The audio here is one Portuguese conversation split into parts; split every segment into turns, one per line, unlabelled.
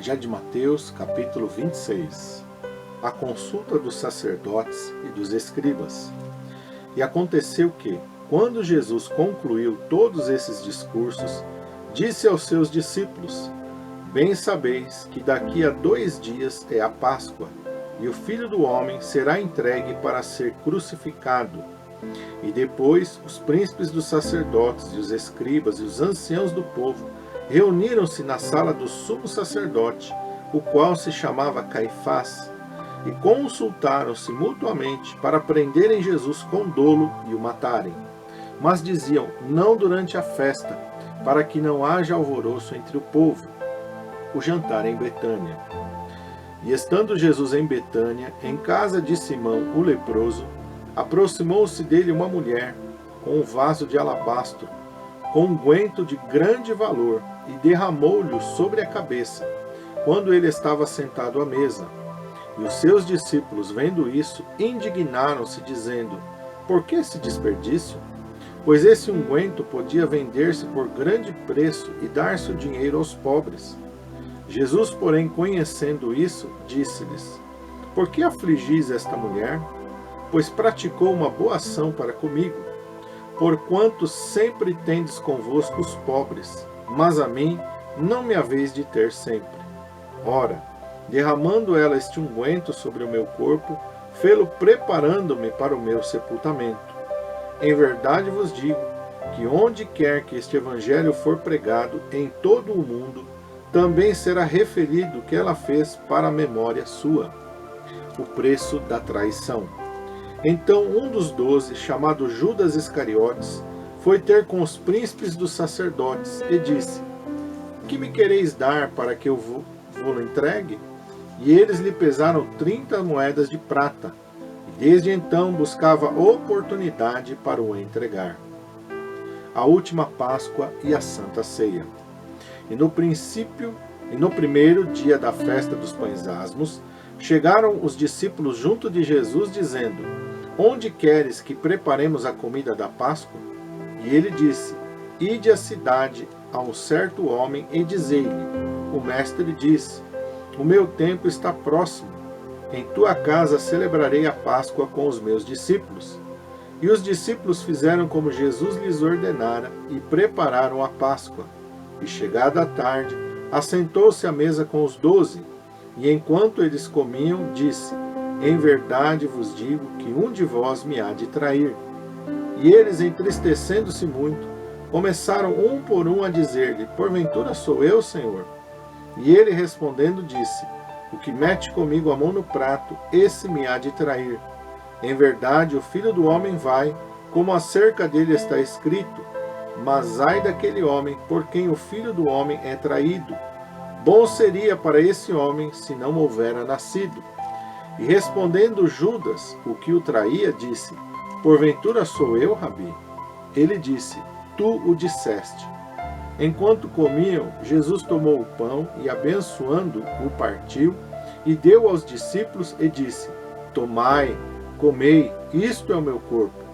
Evangelho de Mateus, capítulo 26. A consulta dos sacerdotes e dos escribas. E aconteceu que, quando Jesus concluiu todos esses discursos, disse aos seus discípulos: Bem sabeis que daqui a 2 dias é a Páscoa, e o Filho do Homem será entregue para ser crucificado. E depois os príncipes dos sacerdotes e os escribas e os anciãos do povo reuniram-se na sala do sumo sacerdote, o qual se chamava Caifás, e consultaram-se mutuamente para prenderem Jesus com dolo e o matarem. Mas diziam: não durante a festa, para que não haja alvoroço entre o povo. O jantar em Betânia. E estando Jesus em Betânia, em casa de Simão o leproso, aproximou-se dele uma mulher, com um vaso de alabastro, com unguento de grande valor, e derramou-lhe sobre a cabeça, quando ele estava sentado à mesa. E os seus discípulos, vendo isso, indignaram-se, dizendo: Por que esse desperdício? Pois esse unguento podia vender-se por grande preço e dar-se o dinheiro aos pobres. Jesus, porém, conhecendo isso, disse-lhes: Por que afligis esta mulher? Pois praticou uma boa ação para comigo. Porquanto sempre tendes convosco os pobres, mas a mim não me haveis de ter sempre. Ora, derramando ela este unguento sobre o meu corpo, fê-lo preparando-me para o meu sepultamento. Em verdade vos digo que onde quer que este evangelho for pregado em todo o mundo, também será referido o que ela fez para a memória sua. O preço da traição. Então um dos 12, chamado Judas Iscariotes, foi ter com os príncipes dos sacerdotes e disse: Que me quereis dar para que eu vou-lo entregue? E eles lhe pesaram 30 moedas de prata, e desde então buscava oportunidade para o entregar. A última Páscoa e a Santa Ceia. E no primeiro dia da festa dos pães asmos, chegaram os discípulos junto de Jesus, dizendo: Onde queres que preparemos a comida da Páscoa? E ele disse: Ide à cidade a um certo homem e dizei-lhe: O mestre diz: O meu tempo está próximo. Em tua casa celebrarei a Páscoa com os meus discípulos. E os discípulos fizeram como Jesus lhes ordenara e prepararam a Páscoa. E chegada a tarde, assentou-se à mesa com os 12, e enquanto eles comiam, disse: Em verdade vos digo que um de vós me há de trair. E eles, entristecendo-se muito, começaram um por um a dizer-lhe: Porventura sou eu, Senhor? E ele respondendo disse: O que mete comigo a mão no prato, esse me há de trair. Em verdade, o Filho do Homem vai, como acerca dele está escrito, mas ai daquele homem por quem o Filho do Homem é traído. Bom seria para esse homem se não houvera nascido. E respondendo Judas, o que o traía, disse: Porventura sou eu, Rabi? Ele disse: Tu o disseste. Enquanto comiam, Jesus tomou o pão e, abençoando, o partiu e deu aos discípulos e disse: Tomai, comei, isto é o meu corpo.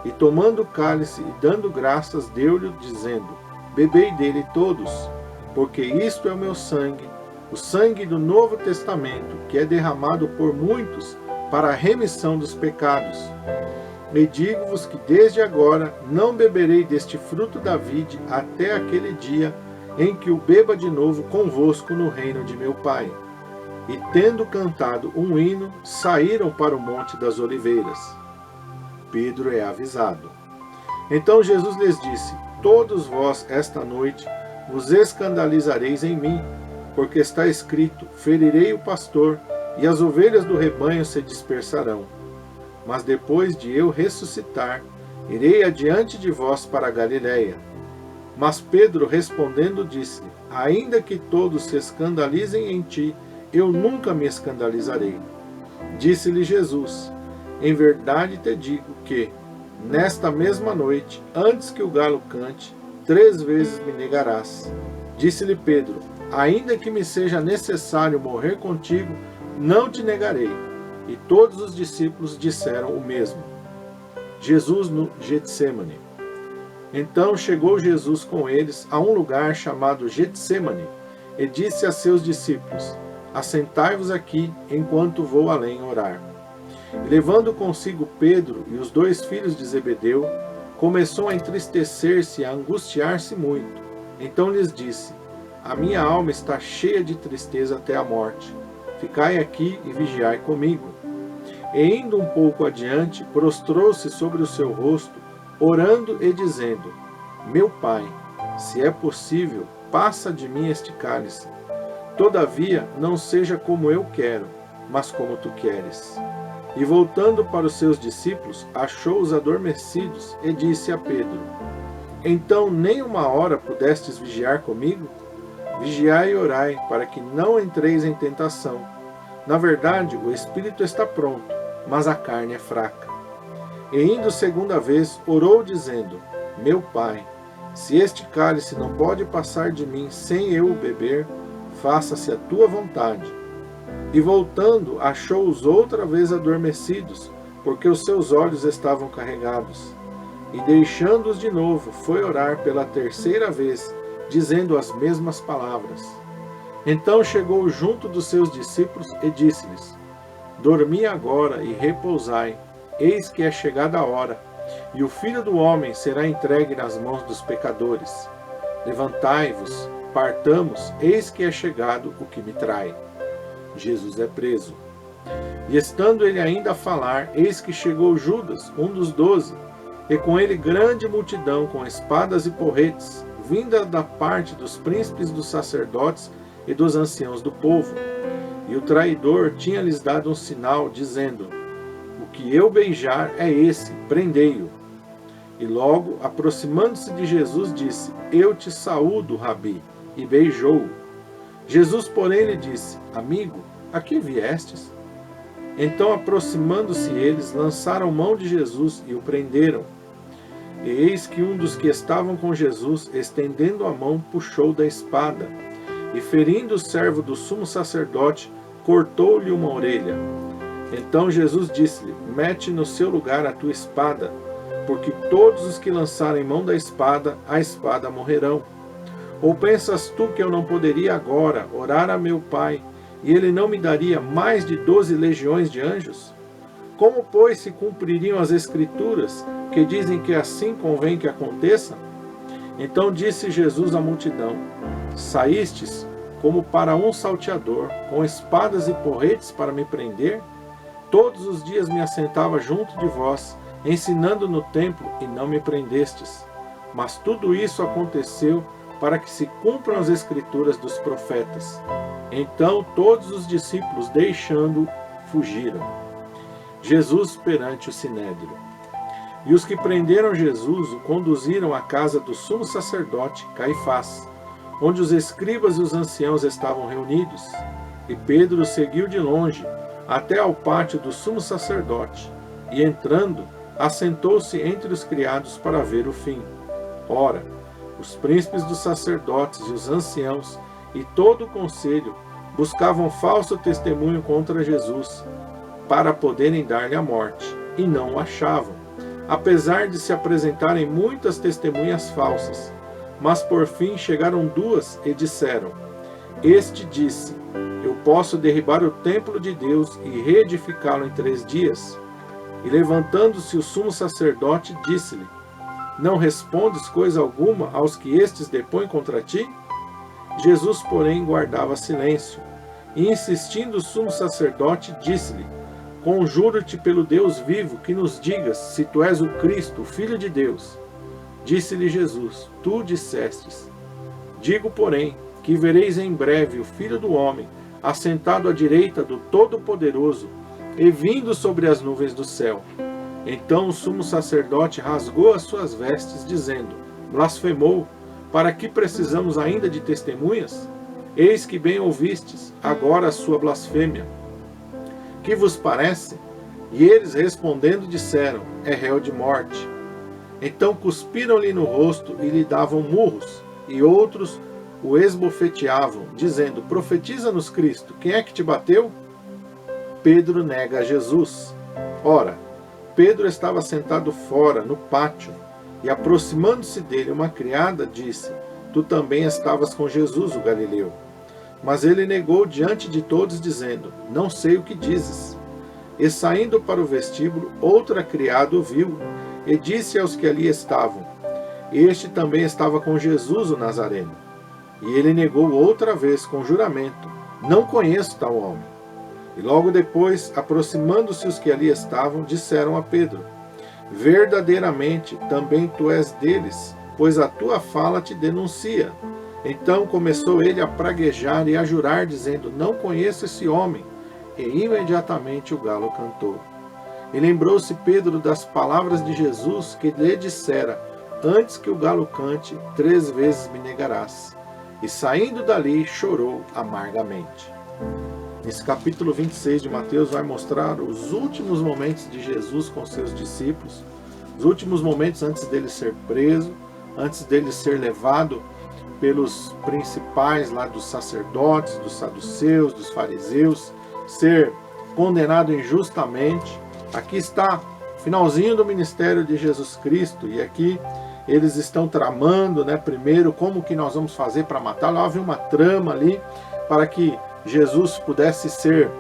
E tomando o cálice e dando graças, deu-lhe, dizendo: Bebei dele todos, porque isto é o meu sangue, o sangue do Novo Testamento, que é derramado por muitos para a remissão dos pecados. E digo-vos que desde agora não beberei deste fruto da vide até aquele dia em que o beba de novo convosco no reino de meu Pai. E tendo cantado um hino, saíram para o Monte das Oliveiras. Pedro é avisado. Então Jesus lhes disse: Todos vós esta noite vos escandalizareis em mim, porque está escrito: Ferirei o pastor, e as ovelhas do rebanho se dispersarão. Mas depois de eu ressuscitar, irei adiante de vós para a Galiléia. Mas Pedro respondendo disse-lhe: Ainda que todos se escandalizem em ti, eu nunca me escandalizarei. Disse-lhe Jesus: Em verdade te digo que, nesta mesma noite, antes que o galo cante, 3 vezes me negarás. Disse-lhe Pedro: Ainda que me seja necessário morrer contigo, não te negarei. E todos os discípulos disseram o mesmo. Jesus no Getsêmani. Então chegou Jesus com eles a um lugar chamado Getsêmani, e disse a seus discípulos: assentai-vos aqui, enquanto vou além orar. E levando consigo Pedro e os 2 filhos de Zebedeu, começou a entristecer-se e a angustiar-se muito. Então lhes disse: a minha alma está cheia de tristeza até a morte. Ficai aqui e vigiai comigo. E indo um pouco adiante, prostrou-se sobre o seu rosto, orando e dizendo: meu Pai, se é possível, passa de mim este cálice. Todavia, não seja como eu quero, mas como tu queres. E voltando para os seus discípulos, achou-os adormecidos e disse a Pedro: então nem uma hora pudestes vigiar comigo? Vigiai e orai, para que não entreis em tentação. Na verdade, o espírito está pronto, mas a carne é fraca. E indo segunda vez, orou dizendo: meu Pai, se este cálice não pode passar de mim sem eu o beber, faça-se a tua vontade. E voltando, achou-os outra vez adormecidos, porque os seus olhos estavam carregados. E deixando-os de novo, foi orar pela 3ª vez, dizendo as mesmas palavras. Então chegou junto dos seus discípulos e disse-lhes: dormi agora e repousai, eis que é chegada a hora, e o Filho do Homem será entregue nas mãos dos pecadores. Levantai-vos, partamos, eis que é chegado o que me trai. Jesus é preso. E estando ele ainda a falar, eis que chegou Judas, um dos 12, e com ele grande multidão com espadas e porretes, vinda da parte dos príncipes dos sacerdotes e dos anciãos do povo. E o traidor tinha-lhes dado um sinal, dizendo: o que eu beijar é esse, prendei-o. E logo, aproximando-se de Jesus, disse: eu te saúdo, Rabi, e beijou-o. Jesus, porém, lhe disse: amigo, a que viestes? Então, aproximando-se eles, lançaram mão de Jesus e o prenderam. E eis que um dos que estavam com Jesus, estendendo a mão, puxou da espada, e ferindo o servo do sumo sacerdote, cortou-lhe uma orelha. Então Jesus disse-lhe: mete no seu lugar a tua espada, porque todos os que lançarem mão da espada, a espada morrerão. Ou pensas tu que eu não poderia agora orar a meu Pai, e ele não me daria mais de 12 legiões de anjos? Como, pois, se cumpririam as Escrituras, que dizem que assim convém que aconteça? Então disse Jesus à multidão: saístes como para um salteador, com espadas e porretes para me prender? Todos os dias me assentava junto de vós, ensinando no templo, e não me prendestes. Mas tudo isso aconteceu para que se cumpram as Escrituras dos profetas. Então todos os discípulos, deixando-o, fugiram. Jesus perante o Sinédrio. E os que prenderam Jesus o conduziram à casa do sumo sacerdote Caifás, onde os escribas e os anciãos estavam reunidos. E Pedro seguiu de longe, até ao pátio do sumo sacerdote, e entrando, assentou-se entre os criados para ver o fim. Ora, os príncipes dos sacerdotes e os anciãos e todo o conselho buscavam falso testemunho contra Jesus, para poderem dar-lhe a morte, e não o achavam, apesar de se apresentarem muitas testemunhas falsas. Mas por fim chegaram 2 e disseram: este disse: eu posso derribar o templo de Deus e reedificá-lo em 3 dias. E levantando-se o sumo sacerdote, disse-lhe: não respondes coisa alguma aos que estes depõem contra ti? Jesus, porém, guardava silêncio. E insistindo o sumo sacerdote, disse-lhe: conjuro-te pelo Deus vivo que nos digas se tu és o Cristo, o Filho de Deus. Disse-lhe Jesus: tu dissestes. Digo, porém, que vereis em breve o Filho do Homem assentado à direita do Todo-Poderoso e vindo sobre as nuvens do céu. Então o sumo sacerdote rasgou as suas vestes, dizendo: blasfemou, para que precisamos ainda de testemunhas? Eis que bem ouvistes, agora a sua blasfêmia. Que vos parece? E eles respondendo disseram: é réu de morte. Então cuspiram-lhe no rosto e lhe davam murros, e outros o esbofeteavam, dizendo: profetiza-nos, Cristo, quem é que te bateu? Pedro nega a Jesus. Ora, Pedro estava sentado fora, no pátio, e aproximando-se dele uma criada, disse: tu também estavas com Jesus, o Galileu. Mas ele negou diante de todos, dizendo: Não sei o que dizes. E saindo para o vestíbulo, outra criada o viu, e disse aos que ali estavam: Este também estava com Jesus o Nazareno. E ele negou outra vez com juramento: Não conheço tal homem. E logo depois, aproximando-se os que ali estavam, disseram a Pedro: Verdadeiramente, também tu és deles, pois a tua fala te denuncia. Então começou ele a praguejar e a jurar, dizendo: Não conheço esse homem. E imediatamente o galo cantou. E lembrou-se Pedro das palavras de Jesus, que lhe dissera: Antes que o galo cante, 3 vezes me negarás. E saindo dali, chorou amargamente. Esse capítulo 26 de Mateus vai mostrar os últimos momentos de Jesus com seus discípulos, os últimos momentos antes dele ser preso, antes dele ser levado pelos principais lá dos sacerdotes, dos saduceus, dos fariseus, ser condenado injustamente. Aqui está o finalzinho do ministério de Jesus Cristo, e aqui eles estão tramando, primeiro, como que nós vamos fazer para matá-lo. Havia uma trama ali para que Jesus pudesse ser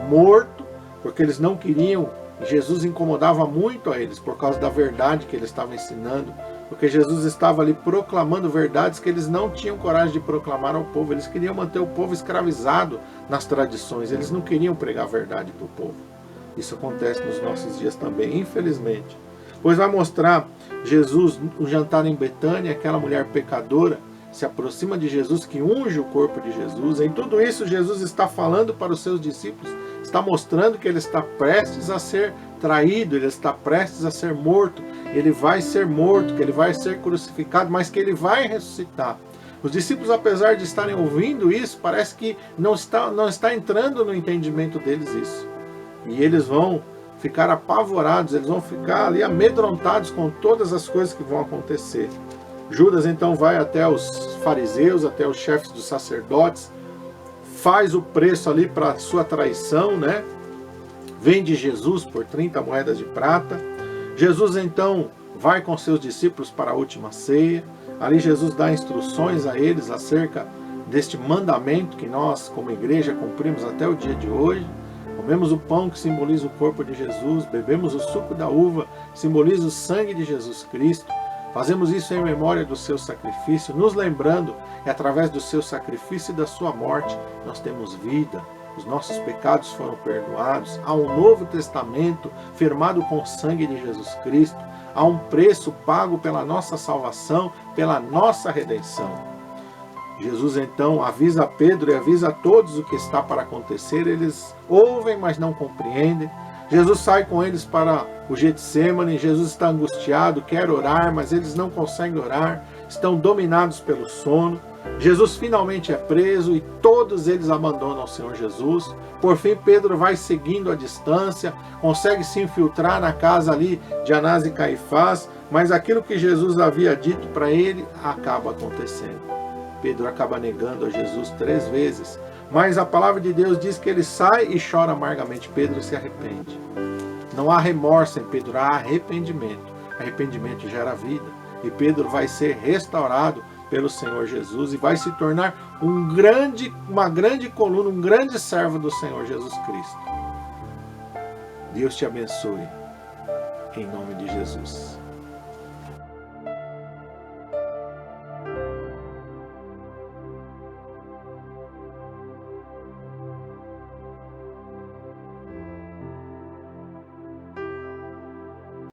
morto, porque eles não queriam. Jesus incomodava muito a eles por causa da verdade que ele estava ensinando, porque Jesus estava ali proclamando verdades que eles não tinham coragem de proclamar ao povo. Eles queriam manter o povo escravizado nas tradições, eles não queriam pregar a verdade para o povo. Isso acontece nos nossos dias também, infelizmente. Pois vai mostrar Jesus, o jantar em Betânia, aquela mulher pecadora se aproxima de Jesus, que unge o corpo de Jesus. Em tudo isso, Jesus está falando para os seus discípulos, está mostrando que ele está prestes a ser traído, ele está prestes a ser morto, ele vai ser morto, que ele vai ser crucificado, mas que ele vai ressuscitar. Os discípulos, apesar de estarem ouvindo isso, parece que não está entrando no entendimento deles isso. E eles vão ficar apavorados, eles vão ficar ali amedrontados com todas as coisas que vão acontecer. Judas então vai até os fariseus, até os chefes dos sacerdotes, faz o preço ali para a sua traição, Vende Jesus por 30 moedas de prata. Jesus então vai com seus discípulos para a última ceia. Ali Jesus dá instruções a eles acerca deste mandamento que nós, como igreja, cumprimos até o dia de hoje. Comemos o pão que simboliza o corpo de Jesus, bebemos o suco da uva, que simboliza o sangue de Jesus Cristo. Fazemos isso em memória do seu sacrifício, nos lembrando que através do seu sacrifício e da sua morte nós temos vida, os nossos pecados foram perdoados, há um novo testamento firmado com o sangue de Jesus Cristo, há um preço pago pela nossa salvação, pela nossa redenção. Jesus então avisa Pedro e avisa a todos o que está para acontecer. Eles ouvem, mas não compreendem. Jesus sai com eles para o Getsêmani. Jesus está angustiado, quer orar, mas eles não conseguem orar, estão dominados pelo sono. Jesus finalmente é preso e todos eles abandonam o Senhor Jesus. Por fim, Pedro vai seguindo à distância, consegue se infiltrar na casa ali de Anás e Caifás, mas aquilo que Jesus havia dito para ele acaba acontecendo. Pedro acaba negando a Jesus 3 vezes, mas a palavra de Deus diz que ele sai e chora amargamente. Pedro se arrepende. Não há remorso em Pedro, há arrependimento. Arrependimento gera vida. E Pedro vai ser restaurado pelo Senhor Jesus e vai se tornar uma grande coluna, um grande servo do Senhor Jesus Cristo. Deus te abençoe, em nome de Jesus.